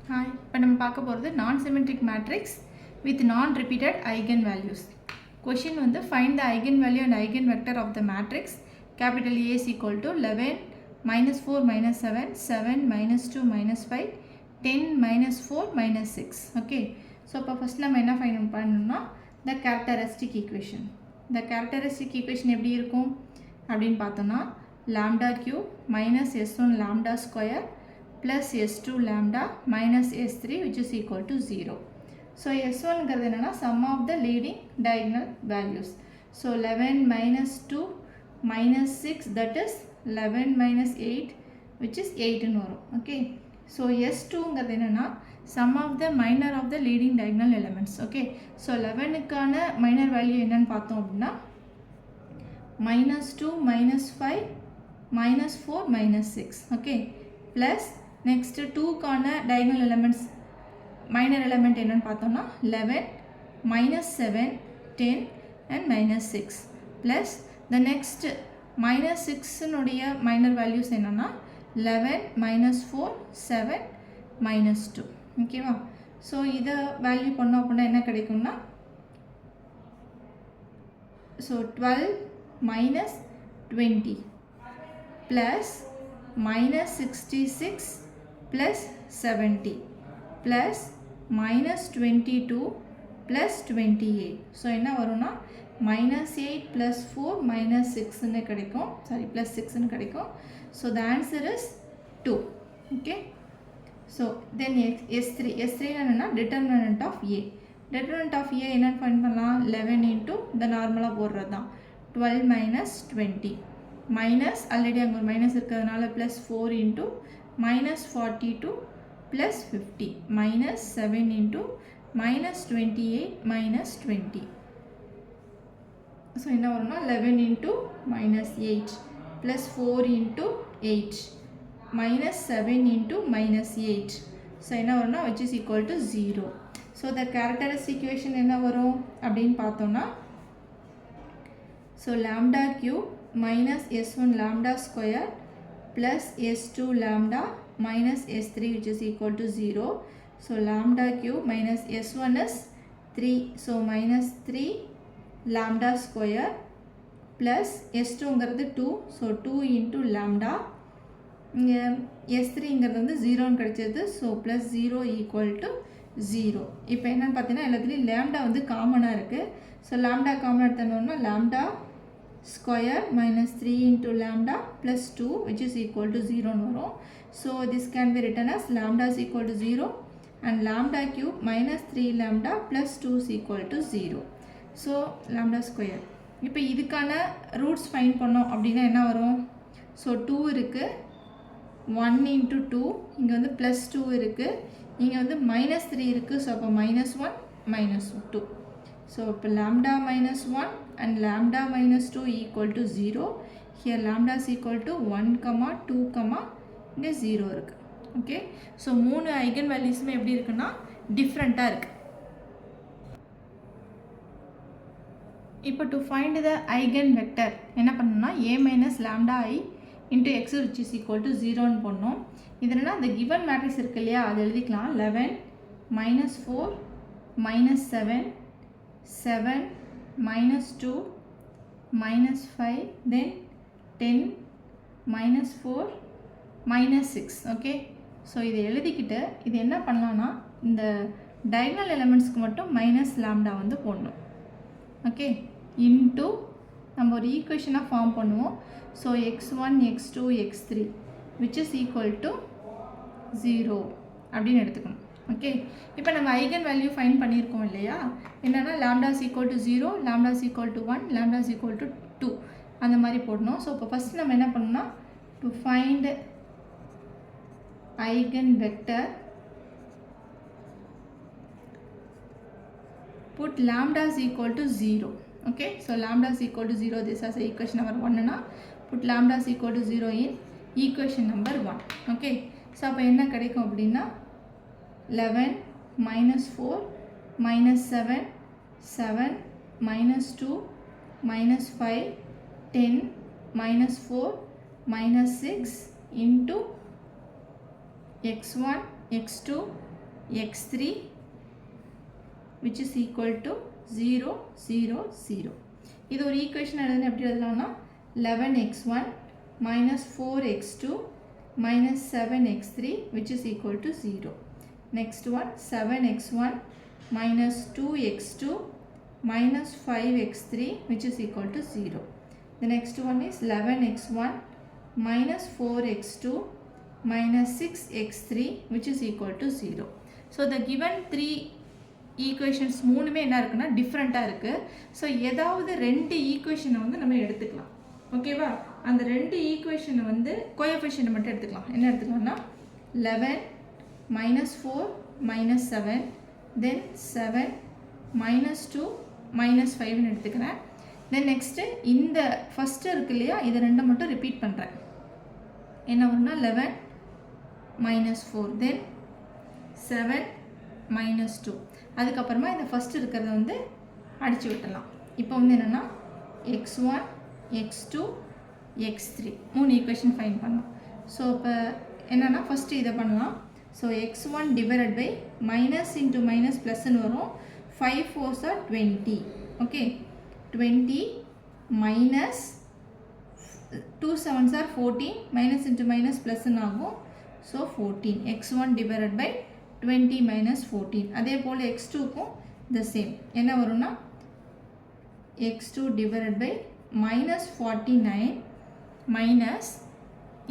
Hi, இப்போ நம்ம பார்க்க போகிறது non symmetric matrix with non repeated eigen values. Question வந்து find the eigen value and eigen vector of the matrix capital A is equal to 11 minus 4 minus 7 7 minus 2 minus 5 10 minus 4 minus 6. Okay, so இப்போ first நம்ம என்ன find பண்ணணும்னா த characteristic equation. இந்த characteristic equation எப்படி இருக்கும் அப்படின்னு பார்த்தோம்னா lambda cube minus s1 lambda square plus s2 lambda minus s3 which is equal to 0. So s1 ங்கிறது என்னன்னா sum of the leading diagonal values. So 11 minus 2 minus 6 that is 11 minus 8 which is 8 ன்னு வரும். Okay. So s2 ங்கிறது என்னன்னா sum of the minor of the leading diagonal elements. Okay. So 11 க்கான minor value என்னன்னு பார்த்தோம் அப்படின்னா minus 2 minus 5 minus 4 minus 6. Okay. Plus next 2 கான diagonal elements minor element என்னன்னு பார்த்தோம்னா 11 minus 7 10 and minus 6 plus the next minus 6 னுடைய minor values என்னன்னா 11 minus 4 7 minus 2. ஓகேவா? So இதை வேல்யூ பண்ணோம் அப்படின்னா என்ன கிடைக்கும்னா so 12 minus 20 plus minus 66 plus 70 plus minus 22 plus 28. So என்ன வரும்னா minus 8 plus 4 minus 6 ன்னு கிடைக்கும். Sorry, plus 6 ன்னு கிடைக்கும். So the answer is 2. Okay. So then S3 என்னன்னா determinant of A. Determinant of A என்னன்னு find பண்ணலாம் 11 into the normal போடுறது தான் 12 minus 20 minus already அங்க ஒரு minus இருக்கிறதுனால plus 4 into minus 42 plus 50 minus 7 into minus 28 minus 20. So என்ன வரும்னா 11 into minus 8 plus 4 into 8 minus 7 into minus 8. So என்ன வரும்னா which is equal to 0. So the characteristic equation என்ன வரும் அப்படின்னு பார்த்தோம்னா so lambda cube minus s1 lambda square plus s2 lambda minus s3 which is equal to 0. So lambda cube minus s1 is 3. So minus 3 lambda square plus s2 ங்கிறது 2. So 2 into lambda. இங்கே s3 ங்கிறது வந்து 0 கிடைச்சது. So plus 0 equal to 0. இப்போ என்னன்னு பார்த்தீங்கன்னா எல்லாத்துலேயும் lambda வந்து காமனாக இருக்குது. ஸோ lambda காமனாக எடுத்தோம்னா lambda square minus 3 into lambda plus 2 which is equal to 0 வரும். So this can be written as lambda is equal to 0 and lambda cube minus 3 lambda plus 2 is equal to 0. So lambda square. இப்போ இதுக்கான roots find பண்ணோம் அப்படின்னா என்ன வரும்? So 2 இருக்குது 1 into 2 இங்கே வந்து plus 2 இருக்குது இங்கே வந்து minus 3 இருக்குது. ஸோ அப்போ minus 1 minus 2. So இப்போ lambda minus 1 and lambda minus 2 equal to 0. Here lambda is equal to 1, 2, இங்கே 0 இருக்கு. ஓகே, ஸோ 3 ஐகன் வேல்யூஸுமே எப்படி இருக்குன்னா டிஃப்ரெண்ட்டாக இருக்குது. இப்போ to find the eigen vector என்ன பண்ணணும்னா a minus lambda I into x which is equal to 0ன்னு பண்ணோம். இது என்னன்னா அந்த given மேட்ரிக்ஸ் இருக்கு இல்லையா, அது எழுதிக்கலாம் 11 minus 4 minus 7 7 minus 2 minus 5 then 10 minus 4 minus 6. Okay, so இதை எழுதிக்கிட்டு இது என்ன பண்ணலான்னா இந்த diagonal elementsக்கு மட்டும் மைனஸ் லாம்டா வந்து போடணும். ஓகே, இன்டூ நம்ம ஒரு ஈக்குவேஷனாக ஃபார்ம் பண்ணுவோம். So x1 x2 x3 which is equal to 0 அப்படின்னு எடுத்துக்கணும். ஓகே, இப்போ நம்ம ஐகன் வேல்யூ ஃபைண்ட் பண்ணியிருக்கோம் இல்லையா, என்னென்னா lambda is equal to 0 lambda is equal to 1 lambda is equal to 2 அந்த மாதிரி போடணும். ஸோ இப்போ ஃபஸ்ட் நம்ம என்ன பண்ணணும்னா to find eigen vector put lambda is equal to 0. Okay, so lambda is equal to 0, this is equation number 1 na put lambda is equal to 0 in equation number 1. Okay, so அப்போ என்ன கிடைக்கும் அப்படின்னா 11 minus 4 minus 7 7 minus 2 minus 5 10 minus 4 minus 6 into x1 x2 x3 which is equal to 0 0 0. இது ஒரு equation எழுதுனா எப்படி எழுதலாம்னா 11x1 minus 4x2 minus 7x3 which is equal to 0. Next one 7x1 minus 2x2 minus 5x3 which is equal to 0. The next one is 11x1 minus 4x2 minus 6x3 which is equal to 0. So the given three equations மூணுமே என்ன இருக்குன்னா டிஃப்ரெண்ட்டாக இருக்குது. So ஏதாவது ரெண்டு ஈக்குவேஷனை வந்து நம்ம எடுத்துக்கலாம். ஓகேவா? அந்த ரெண்டு ஈக்குவேஷனை வந்து கோஎஃபிஷியன்ட் மட்டும் எடுத்துக்கலாம். என்ன எடுத்துக்கலாம்னா 11 minus 4 minus 7 then 7 minus 2 minus 5 எடுத்துக்கிறேன். தென் நெக்ஸ்ட்டு இந்த ஃபஸ்ட்டு இருக்கு இல்லையா, இதை ரெண்டை மட்டும் ரிப்பீட் பண்ணுறேன். என்ன வரும்னா 11 minus 4 then 7 minus 2. அதுக்கப்புறமா இந்த ஃபஸ்ட்டு இருக்கிறத வந்து அடித்து விட்டலாம். இப்போ வந்து என்னென்னா x1 x2 x3 மூணு ஈக்குவேஷன் ஃபைன் பண்ணலாம். ஸோ இப்போ என்னென்னா ஃபஸ்ட்டு இதை பண்ணலாம். So x1 divided by minus into minus ப்ளஸ்ன்னு வரும். 5 4s are 20. Okay, 20 minus 2 7s are 14. minus into minus ப்ளஸ்ன்னு ஆகும். So 14 x1 divided by 20 minus 14. அதே போல் x2க்கும் the same. என்ன வரும்னா x2 divided by minus 49 minus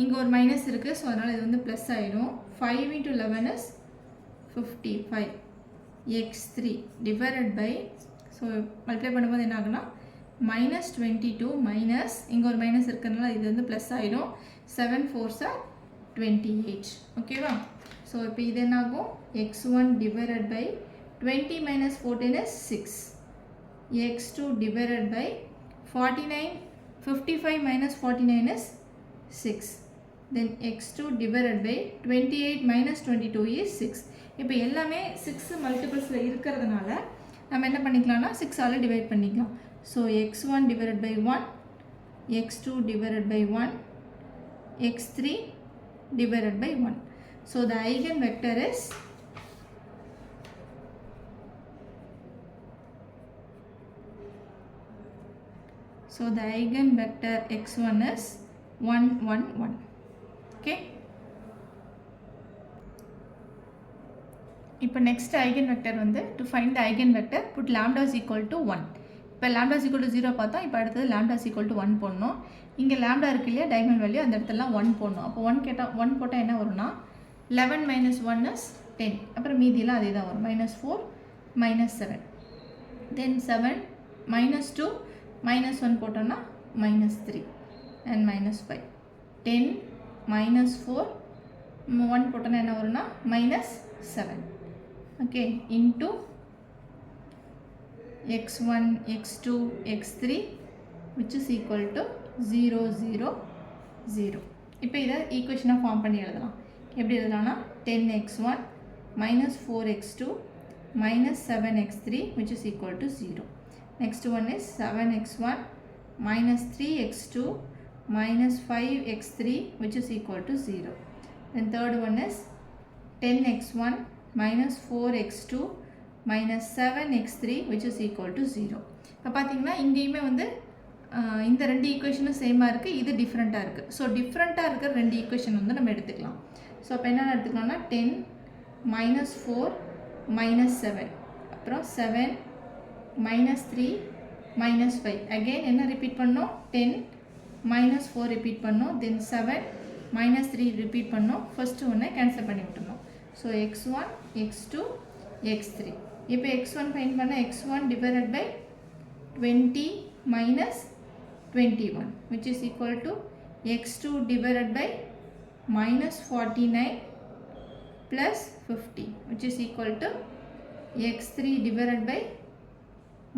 இங்கே ஒரு மைனஸ் இருக்குது. ஸோ அதனால் இது வந்து ப்ளஸ் ஆகிடும். 5 into 11 is 55. x3 divided by, so multiply பண்ணும்போது என்ன ஆகுனா minus 22 மைனஸ் இங்கே ஒரு மைனஸ் இருக்கிறதுனால இது வந்து ப்ளஸ் ஆகிடும். 7 4s are 28. ஓகேவா? ஸோ இப்போ இது என்ன ஆகும் x1 divided by 20 minus 14 is 6. x2 divided by 49 55 minus 49 is 6. Then x2 divided by 28 minus 22 is 6. இப்போ எல்லாமே 6 மல்டிபிள்ஸில் இருக்கிறதுனால நம்ம என்ன பண்ணிக்கலாம்னா 6 ஆல் டிவைட் பண்ணிக்கலாம். So x1 divided by 1, x2 divided by 1, x3 divided by 1. So the eigenvector is x1 is 1 1 1. Okay. இப்போ next eigenvector வந்து to find the eigenvector put lambda is equal to 1. இப்போ lambda is equal to 0 பார்த்தோம். இப்போ அடுத்தது lambda is equal to 1 போடணும். இங்கே lambda இருக்கு இல்லையா, diagonal value, அந்த இடத்துலாம் 1 போடணும். அப்போ 1 போட்டால் என்ன வரும்னா 11 minus 1 is 10. அப்புறம் மீதியெல்லாம் அதே தான் வரும். minus 4 minus 7 then 7 minus 2 minus 1 போட்டோம்னா minus 3 and minus 5. 10 minus 4 1 போட்டோம்னா என்ன வரும்னா minus 7. Okay, into x1 x2 x3 which is equal to 0 0 0. இப்போ இதை ஈக்குவேஷனாக ஃபார்ம் பண்ணி எழுதலாம். எப்படி எழுதலாம்னா 10x1 minus 4x2 minus 7x3 which is equal to 0. Next one is 7x1 minus 3x2 minus 5x3 which is equal to 0. Then third one is 10x1 minus 4x2 minus 7x3 which is equal to 0. இப்போ பார்த்தீங்கன்னா இங்கேயுமே வந்து இந்த ரெண்டு ஈக்குவேஷனும் சேமாக இருக்குது, இது டிஃப்ரெண்ட்டாக இருக்குது. ஸோ டிஃப்ரெண்ட்டாக இருக்கிற ரெண்டு ஈக்குவேஷன் வந்து நம்ம எடுத்துக்கலாம். ஸோ அப்போ என்னென்ன எடுத்துக்கலாம்னா 10 minus 4 minus 7, அப்புறம் 7 minus 3 minus 5. அகெயின் என்ன ரிப்பீட் பண்ணோம், 10 minus 4 ரிப்பீட் பண்ணோம், தென் 7 minus 3 ரிப்பீட் பண்ணோம். ஃபஸ்ட்டு ஒன்று கேன்சல் பண்ணி விட்டுருந்தோம். So x1 x2 x3. இப்போ x1 ஃபைண்ட் பண்ண x1 divided by 20 minus 21 which is equal to x2 divided by minus 49 plus 50 which is equal to x3 divided by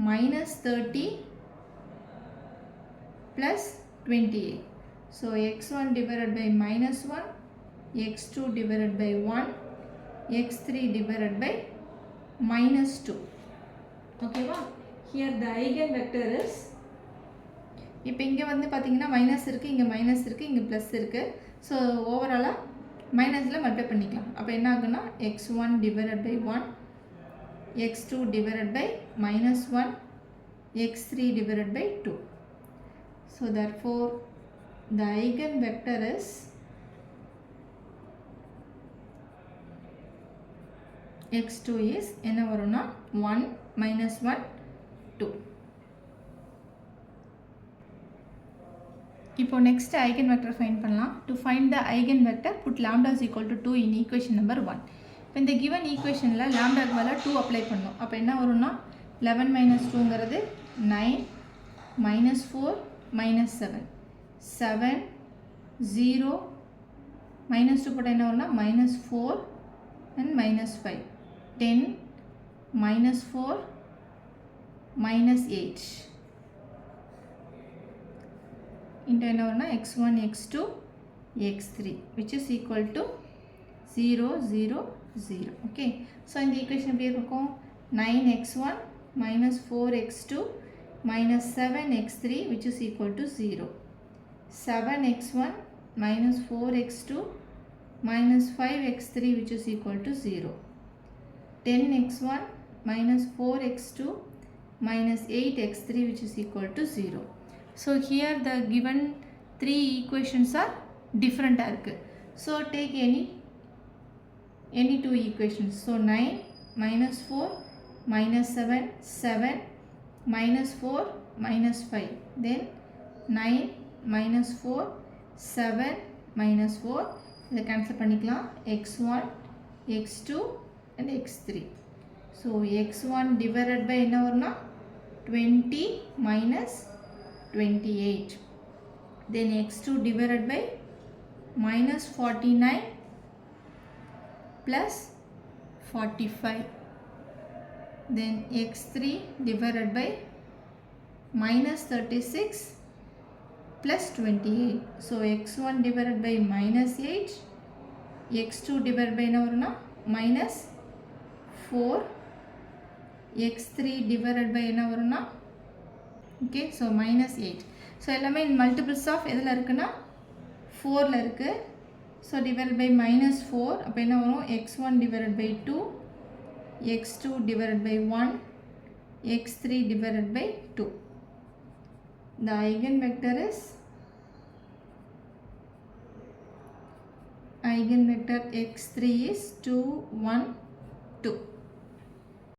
minus 30 plus 28. So x1 divided by minus 1, x2 divided by 1, x3 divided by minus 2. Okay va? Here the eigenvector is, இப்போ இங்கே வந்து பார்த்தீங்கன்னா minus இருக்குது, இங்கே minus இருக்குது, இங்கே plus இருக்குது. So ஓவராலாக மைனஸில் மல்டிப்ளை பண்ணிக்கலாம். அப்போ என்ன ஆகுனா x1 divided by 1, x2 divided by minus 1, x3 divided by 2. So therefore the eigenvector is x2 is என்ன வரும்னா 1 minus 1 2. இப்போ next eigenvector find பண்ணலாம். To find the eigenvector put lambda is equal to 2 in equation number 1. இப்போ இந்த given equationல lambda க்கு பதிலா 2 apply பண்ணோம். அப்போ என்ன வரும்னா 11 minus 2ங்கிறது 9 minus 4 minus 7 7 0 minus 2 போட்டால் என்ன வரும்னா minus 4 and minus 5 10 minus 4 minus 8 into என்ன வரும்னா x1 x2 x3 which is equal to 0 0 0. okay, so இந்த equation எப்படி இருக்கும் 9x1 minus 4x2 minus 7x3 which is equal to 0. 7x1 minus 4x2 minus 5x3 which is equal to 0. 10x1 minus 4x2 minus 8x3 which is equal to 0. So here the given three equations are different. So take any two equations. So 9 minus 4 minus 7 7 minus 4 minus 5, then 9 minus 4 7 minus 4, இதை cancel பண்ணிக்கலாம் x1 x2 and x3. So x1 divided by என்ன வரும்னா 20 minus 28, then x2 divided by minus 49 plus 45, then x3 divided by minus 36 plus 28. So x1 divided by minus 8, x2 divided by என்ன வரும்னா minus 4, x3 divided by என்ன வரும்னா okay, so minus 8. so எல்லாமே in multiples of எதில் இருக்குன்னா 4ல இருக்கு. so divided by minus 4 அப்போ என்ன வரும் x1 divided by 2, x2 divided by 1, x3 divided by 2. the eigenvector x3 is 2 1 2.